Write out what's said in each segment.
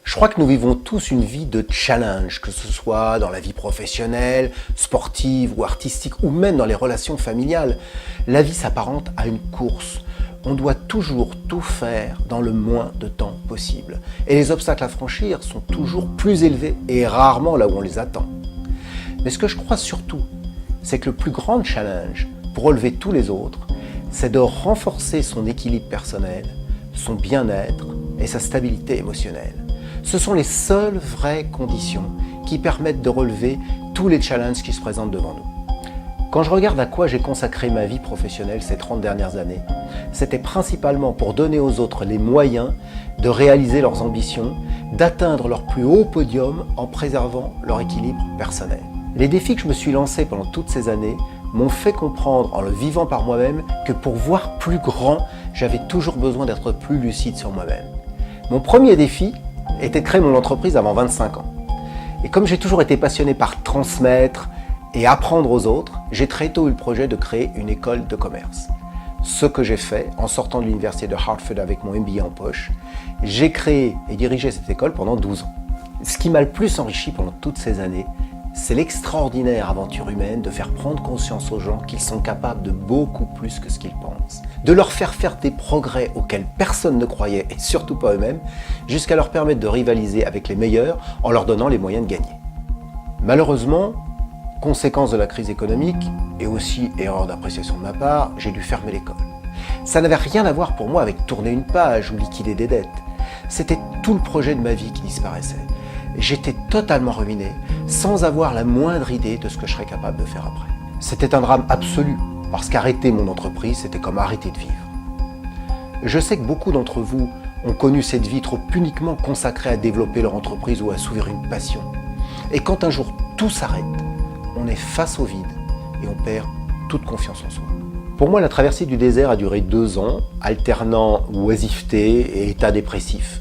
Je crois que nous vivons tous une vie de challenge, que ce soit dans la vie professionnelle, sportive ou artistique, ou même dans les relations familiales. La vie s'apparente à une course. On doit toujours tout faire dans le moins de temps possible. Et les obstacles à franchir sont toujours plus élevés et rarement là où on les attend. Mais ce que je crois surtout, c'est que le plus grand challenge pour relever tous les autres, c'est de renforcer son équilibre personnel, son bien-être et sa stabilité émotionnelle. Ce sont les seules vraies conditions qui permettent de relever tous les challenges qui se présentent devant nous. Quand je regarde à quoi j'ai consacré ma vie professionnelle ces 30 dernières années, c'était principalement pour donner aux autres les moyens de réaliser leurs ambitions, d'atteindre leur plus haut podium en préservant leur équilibre personnel. Les défis que je me suis lancés pendant toutes ces années m'ont fait comprendre, en le vivant par moi-même, que pour voir plus grand, j'avais toujours besoin d'être plus lucide sur moi-même. Mon premier défi était de créer mon entreprise avant 25 ans. Et comme j'ai toujours été passionné par transmettre et apprendre aux autres, j'ai très tôt eu le projet de créer une école de commerce. Ce que j'ai fait en sortant de l'université de Hartford avec mon MBA en poche, j'ai créé et dirigé cette école pendant 12 ans. Ce qui m'a le plus enrichi pendant toutes ces années, c'est l'extraordinaire aventure humaine de faire prendre conscience aux gens qu'ils sont capables de beaucoup plus que ce qu'ils pensent. De leur faire des progrès auxquels personne ne croyait, et surtout pas eux-mêmes, jusqu'à leur permettre de rivaliser avec les meilleurs en leur donnant les moyens de gagner. Malheureusement, conséquence de la crise économique, et aussi erreur d'appréciation de ma part, j'ai dû fermer l'école. Ça n'avait rien à voir pour moi avec tourner une page ou liquider des dettes. C'était tout le projet de ma vie qui disparaissait. J'étais totalement ruiné, sans avoir la moindre idée de ce que je serais capable de faire après. C'était un drame absolu, parce qu'arrêter mon entreprise, c'était comme arrêter de vivre. Je sais que beaucoup d'entre vous ont connu cette vie trop uniquement consacrée à développer leur entreprise ou à assouvir une passion. Et quand un jour tout s'arrête, on est face au vide et on perd toute confiance en soi. Pour moi, la traversée du désert a duré 2 ans, alternant oisiveté et état dépressif.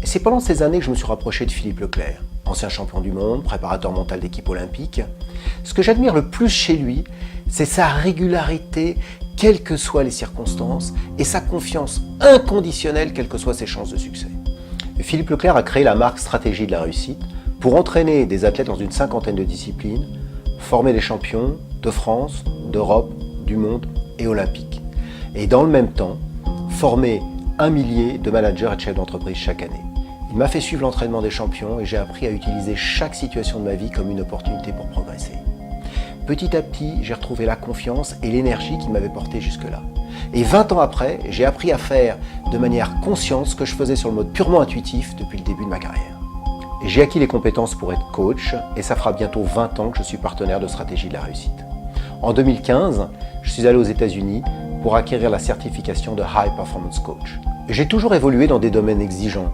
Et c'est pendant ces années que je me suis rapproché de Philippe Leclerc, ancien champion du monde, préparateur mental d'équipe olympique. Ce que j'admire le plus chez lui, c'est sa régularité, quelles que soient les circonstances, et sa confiance inconditionnelle, quelles que soient ses chances de succès. Philippe Leclerc a créé la marque Stratégie de la réussite pour entraîner des athlètes dans une 50aine de disciplines, former des champions de France, d'Europe, du monde et olympique. Et dans le même temps, former 1 millier de managers et de chefs d'entreprise chaque année. Il m'a fait suivre l'entraînement des champions et j'ai appris à utiliser chaque situation de ma vie comme une opportunité pour progresser. Petit à petit, j'ai retrouvé la confiance et l'énergie qui m'avaient porté jusque-là. Et 20 ans après, j'ai appris à faire de manière consciente ce que je faisais sur le mode purement intuitif depuis le début de ma carrière. Et j'ai acquis les compétences pour être coach et ça fera bientôt 20 ans que je suis partenaire de Stratégie de la réussite. En 2015, je suis allé aux États-Unis pour acquérir la certification de High Performance Coach. J'ai toujours évolué dans des domaines exigeants.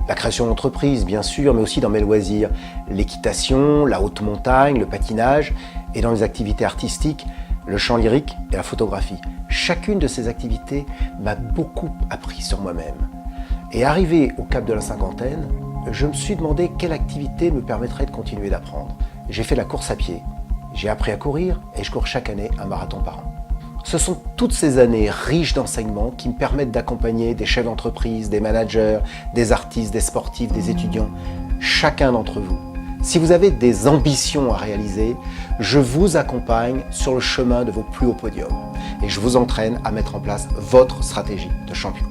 La création d'entreprise, bien sûr, mais aussi dans mes loisirs, l'équitation, la haute montagne, le patinage, et dans les activités artistiques, le chant lyrique et la photographie. Chacune de ces activités m'a beaucoup appris sur moi-même. Et arrivé au cap de la cinquantaine, je me suis demandé quelle activité me permettrait de continuer d'apprendre. J'ai fait la course à pied, j'ai appris à courir et je cours chaque année un marathon par an. Ce sont toutes ces années riches d'enseignements qui me permettent d'accompagner des chefs d'entreprise, des managers, des artistes, des sportifs, des étudiants, chacun d'entre vous. Si vous avez des ambitions à réaliser, je vous accompagne sur le chemin de vos plus hauts podiums et je vous entraîne à mettre en place votre stratégie de champion.